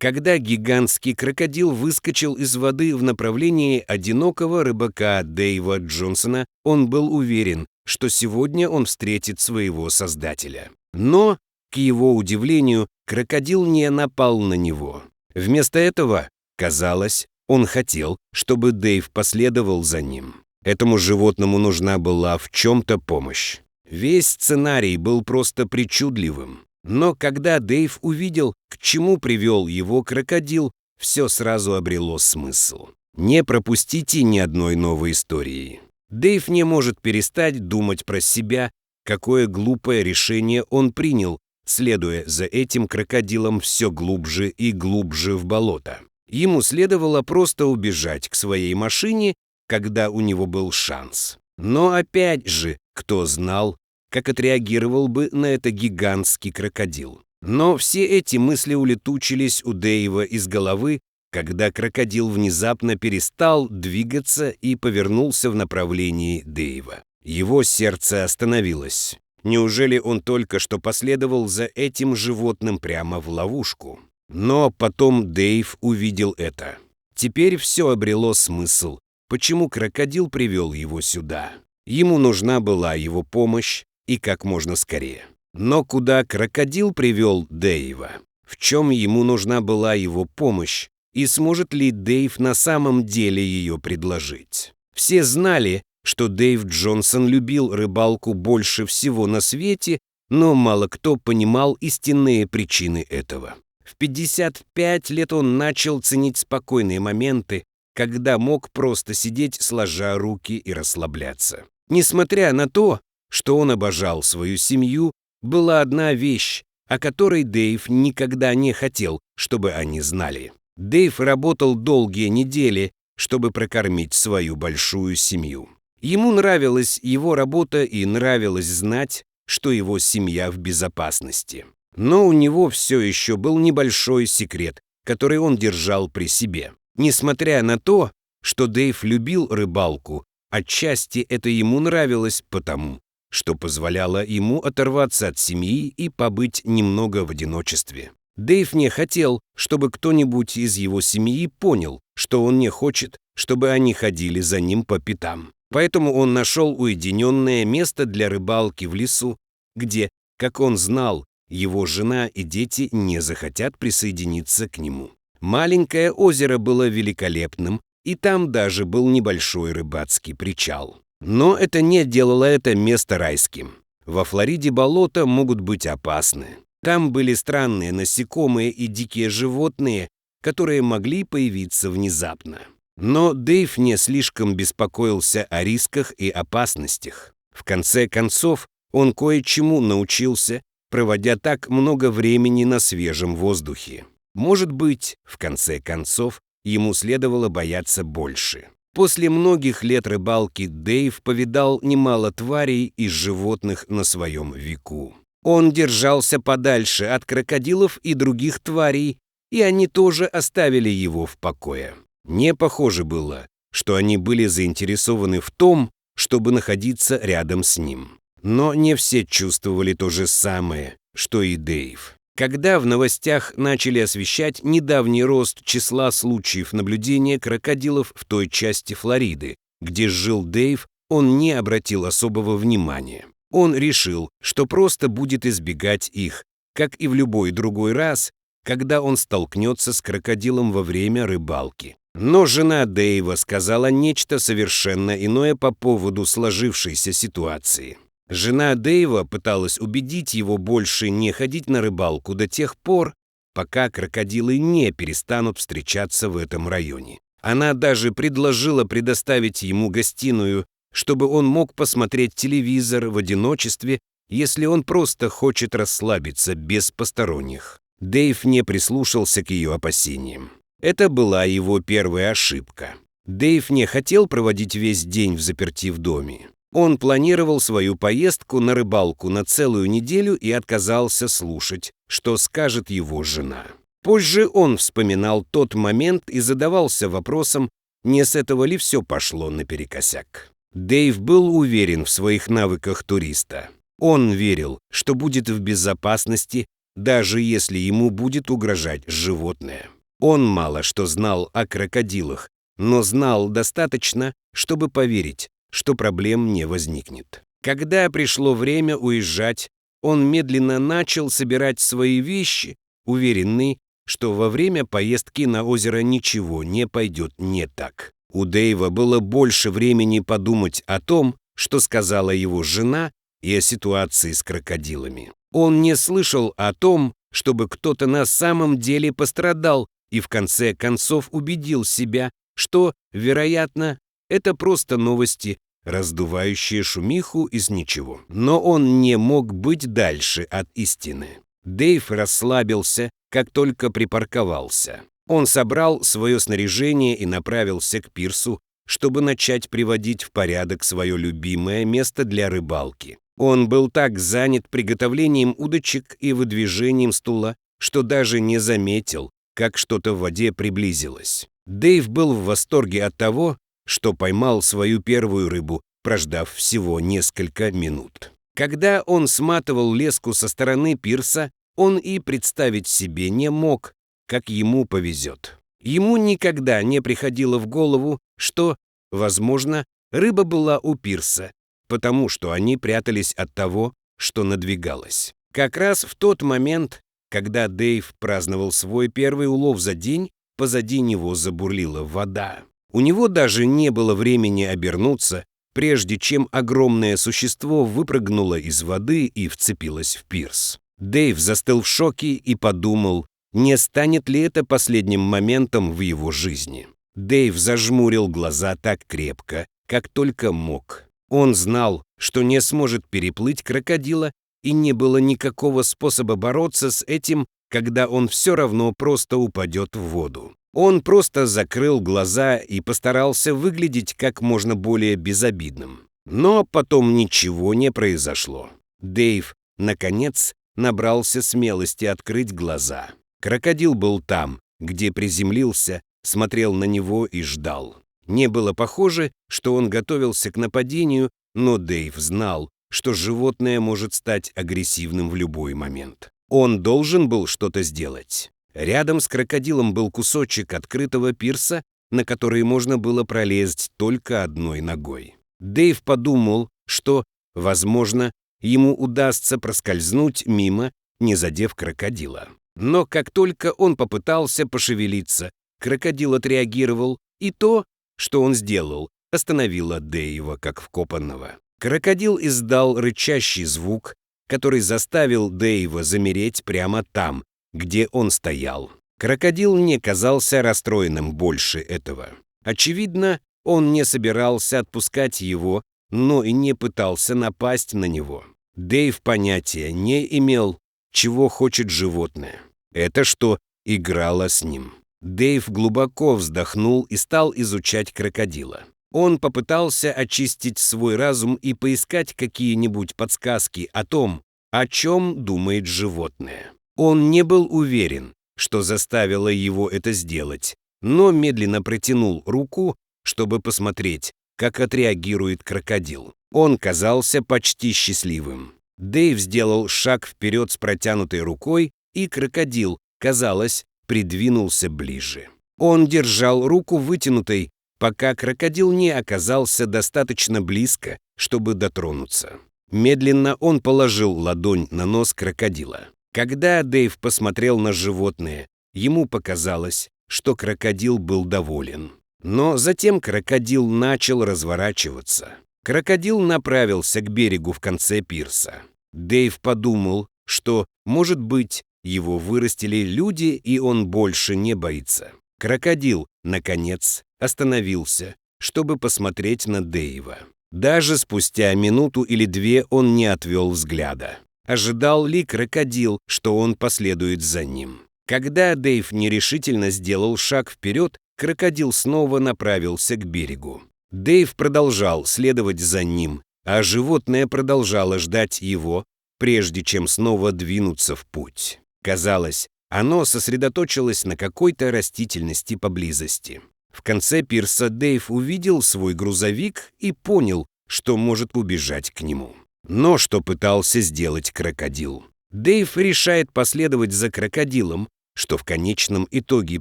Когда гигантский крокодил выскочил из воды в направлении одинокого рыбака Дэйва Джонсона, он был уверен, что сегодня он встретит своего создателя. Но, к его удивлению, крокодил не напал на него. Вместо этого, казалось, он хотел, чтобы Дэйв последовал за ним. Этому животному нужна была в чем-то помощь. Весь сценарий был просто причудливым. Но когда Дэйв увидел, к чему привел его крокодил, все сразу обрело смысл. Не пропустите ни одной новой истории. Дэйв не может перестать думать про себя, какое глупое решение он принял, следуя за этим крокодилом все глубже и глубже в болото. Ему следовало просто убежать к своей машине, когда у него был шанс. Но опять же, кто знал, как отреагировал бы на это гигантский крокодил. Но все эти мысли улетучились у Дэйва из головы, когда крокодил внезапно перестал двигаться и повернулся в направлении Дэйва. Его сердце остановилось. Неужели он только что последовал за этим животным прямо в ловушку? Но потом Дэйв увидел это. Теперь все обрело смысл. Почему крокодил привел его сюда? Ему нужна была его помощь, и как можно скорее. Но куда крокодил привел Дэйва? В чем ему нужна была его помощь? И сможет ли Дэйв на самом деле ее предложить? Все знали, что Дэйв Джонсон любил рыбалку больше всего на свете, но мало кто понимал истинные причины этого. В 55 лет он начал ценить спокойные моменты, когда мог просто сидеть, сложа руки и расслабляться. Несмотря на то, что он обожал свою семью, была одна вещь, о которой Дэйв никогда не хотел, чтобы они знали. Дэйв работал долгие недели, чтобы прокормить свою большую семью. Ему нравилась его работа и нравилось знать, что его семья в безопасности. Но у него все еще был небольшой секрет, который он держал при себе. Несмотря на то, что Дэйв любил рыбалку, отчасти это ему нравилось потому, что позволяло ему оторваться от семьи и побыть немного в одиночестве. Дэйв не хотел, чтобы кто-нибудь из его семьи понял, что он не хочет, чтобы они ходили за ним по пятам. Поэтому он нашел уединенное место для рыбалки в лесу, где, как он знал, его жена и дети не захотят присоединиться к нему. Маленькое озеро было великолепным, и там даже был небольшой рыбацкий причал. Но это не делало это место райским. Во Флориде болота могут быть опасны. Там были странные насекомые и дикие животные, которые могли появиться внезапно. Но Дэйв не слишком беспокоился о рисках и опасностях. В конце концов, он кое-чему научился, проводя так много времени на свежем воздухе. Может быть, в конце концов, ему следовало бояться больше. После многих лет рыбалки Дэйв повидал немало тварей и животных на своем веку. Он держался подальше от крокодилов и других тварей, и они тоже оставили его в покое. Не похоже было, что они были заинтересованы в том, чтобы находиться рядом с ним. Но не все чувствовали то же самое, что и Дэйв. Когда в новостях начали освещать недавний рост числа случаев наблюдения крокодилов в той части Флориды, где жил Дэйв, он не обратил особого внимания. Он решил, что просто будет избегать их, как и в любой другой раз, когда он столкнется с крокодилом во время рыбалки. Но жена Дэйва сказала нечто совершенно иное по поводу сложившейся ситуации. Жена Дэйва пыталась убедить его больше не ходить на рыбалку до тех пор, пока крокодилы не перестанут встречаться в этом районе. Она даже предложила предоставить ему гостиную, чтобы он мог посмотреть телевизор в одиночестве, если он просто хочет расслабиться без посторонних. Дэйв не прислушался к ее опасениям. Это была его первая ошибка. Дэйв не хотел проводить весь день взаперти в доме. Он планировал свою поездку на рыбалку на целую неделю и отказался слушать, что скажет его жена. Позже он вспоминал тот момент и задавался вопросом, не с этого ли все пошло наперекосяк. Дэйв был уверен в своих навыках туриста. Он верил, что будет в безопасности, даже если ему будет угрожать животное. Он мало что знал о крокодилах, но знал достаточно, чтобы поверить, что проблем не возникнет. Когда пришло время уезжать, он медленно начал собирать свои вещи, уверенный, что во время поездки на озеро ничего не пойдет не так. У Дэйва было больше времени подумать о том, что сказала его жена, и о ситуации с крокодилами. Он не слышал о том, чтобы кто-то на самом деле пострадал, и в конце концов убедил себя, что, вероятно, это просто новости, раздувающие шумиху из ничего. Но он не мог быть дальше от истины. Дэйв расслабился, как только припарковался. Он собрал свое снаряжение и направился к пирсу, чтобы начать приводить в порядок свое любимое место для рыбалки. Он был так занят приготовлением удочек и выдвижением стула, что даже не заметил, как что-то в воде приблизилось. Дэйв был в восторге от того, что поймал свою первую рыбу, прождав всего несколько минут. Когда он сматывал леску со стороны пирса, он и представить себе не мог, как ему повезет. Ему никогда не приходило в голову, что, возможно, рыба была у пирса, потому что они прятались от того, что надвигалось. Как раз в тот момент, когда Дэйв праздновал свой первый улов за день, позади него забурлила вода. У него даже не было времени обернуться, прежде чем огромное существо выпрыгнуло из воды и вцепилось в пирс. Дэйв застыл в шоке и подумал, не станет ли это последним моментом в его жизни. Дэйв зажмурил глаза так крепко, как только мог. Он знал, что не сможет переплыть крокодила, и не было никакого способа бороться с этим, когда он все равно просто упадет в воду. Он просто закрыл глаза и постарался выглядеть как можно более безобидным. Но потом ничего не произошло. Дэйв, наконец, набрался смелости открыть глаза. Крокодил был там, где приземлился, смотрел на него и ждал. Не было похоже, что он готовился к нападению, но Дэйв знал, что животное может стать агрессивным в любой момент. Он должен был что-то сделать. Рядом с крокодилом был кусочек открытого пирса, на который можно было пролезть только одной ногой. Дэйв подумал, что, возможно, ему удастся проскользнуть мимо, не задев крокодила. Но как только он попытался пошевелиться, крокодил отреагировал, и то, что он сделал, остановило Дэйва как вкопанного. Крокодил издал рычащий звук, который заставил Дэйва замереть прямо там, где он стоял. Крокодил не казался расстроенным больше этого. Очевидно, он не собирался отпускать его, но и не пытался напасть на него. Дэйв понятия не имел, чего хочет животное. Это что играло с ним. Дэйв глубоко вздохнул и стал изучать крокодила. Он попытался очистить свой разум и поискать какие-нибудь подсказки о том, о чем думает животное. Он не был уверен, что заставило его это сделать, но медленно протянул руку, чтобы посмотреть, как отреагирует крокодил. Он казался почти счастливым. Дэйв сделал шаг вперед с протянутой рукой, и крокодил, казалось, придвинулся ближе. Он держал руку вытянутой, пока крокодил не оказался достаточно близко, чтобы дотронуться. Медленно он положил ладонь на нос крокодила. Когда Дэйв посмотрел на животное, ему показалось, что крокодил был доволен. Но затем крокодил начал разворачиваться. Крокодил направился к берегу в конце пирса. Дэйв подумал, что, может быть, его вырастили люди, и он больше не боится. Крокодил, наконец, остановился, чтобы посмотреть на Дэйва. Даже спустя минуту или две он не отвел взгляда. Ожидал ли крокодил, что он последует за ним? Когда Дэйв нерешительно сделал шаг вперед, крокодил снова направился к берегу. Дэйв продолжал следовать за ним, а животное продолжало ждать его, прежде чем снова двинуться в путь. Казалось, оно сосредоточилось на какой-то растительности поблизости. В конце пирса Дэйв увидел свой грузовик и понял, что может убежать к нему. Но что пытался сделать крокодил? Дэйв решает последовать за крокодилом, что в конечном итоге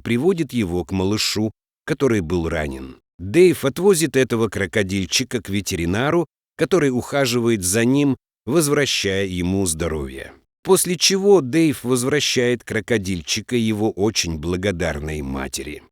приводит его к малышу, который был ранен. Дэйв отвозит этого крокодильчика к ветеринару, который ухаживает за ним, возвращая ему здоровье. После чего Дэйв возвращает крокодильчика его очень благодарной матери.